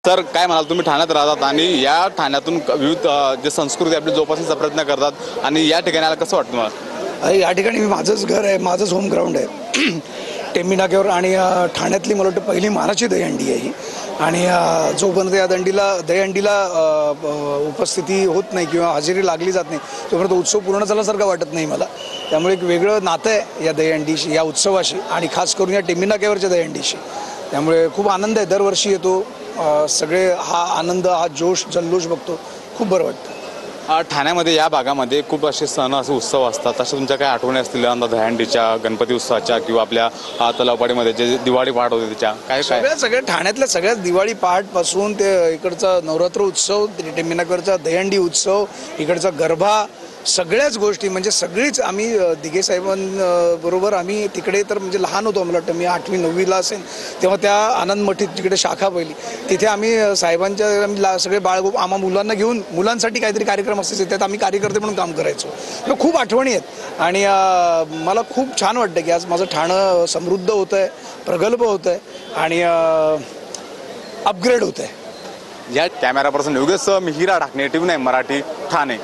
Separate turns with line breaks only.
तर काय म्हणाल, तुम्ही ठाण्यात राहतात आणि या ठाण्यातून विविध जे संस्कृती आपली जोपासण्याचा प्रयत्न करतात आणि या ठिकाणी आला कसं वाटतं मला?
या ठिकाणी माझंच घर आहे, माझंच होम ग्राउंड आहे टेंबी नाक्यावर. आणि ठाण्यातली मला वाटतं पहिली मानाची दहीहंडी आहे ही. आणि जोपर्यंत या दहीहंडीला उपस्थिती होत नाही किंवा हजेरी लागली जात नाही तोपर्यंत उत्सव पूर्ण झाल्यासारखं वाटत नाही मला. त्यामुळे एक वेगळं नातं आहे या दहीहंडीशी, या उत्सवाशी, आणि खास करून या टेंबी नाक्यावरच्या दहीहंडीशी. त्यामुळे खूप आनंद आहे, दरवर्षी येतो. सगळे हा आनंद, हा जोश जल्लोष बघतो, खूप बरं वाटतं.
ठाण्यामध्ये या भागामध्ये खूप असे सण, असे उत्सव असतात. तशा तुमच्या काही आठवणी असतील दहीहंडीच्या, गणपती उत्सवाच्या, किंवा आपल्या तलावपाडीमध्ये जे दिवाळी पहाट होते त्याच्या काय?
सगळ्या ठाण्यातल्या सगळ्याच दिवाळी पहाटपासून ते इकडचा नवरात्र उत्सव, टेंबी नाक्यावरचा दहीहंडी उत्सव, इकडचा गरबा, सगळ्याच गोष्टी म्हणजे सगळीच आम्ही दिघे साहेबांबरोबर आम्ही तिकडे, तर म्हणजे लहान होतो, मला वाटतं मी 8वी 9वीला असेल तेव्हा त्या आनंद मठीत जिकडे शाखा पहिली तिथे आम्ही साहेबांच्या सगळे आम्हा मुलांना घेऊन मुलांसाठी काहीतरी कार्यक्रम असायचे, त्यात आम्ही कार्यकर्ते म्हणून काम करायचो. तर खूप आठवणी आहेत आणि मला खूप छान वाटतं की आज माझं ठाणं समृद्ध होतं आहे, प्रगल्भ होतं आहे आणि अपग्रेड होतं आहे.
या camera person Yogesh Mihira Dhakane, TV9 Marathi, Thane.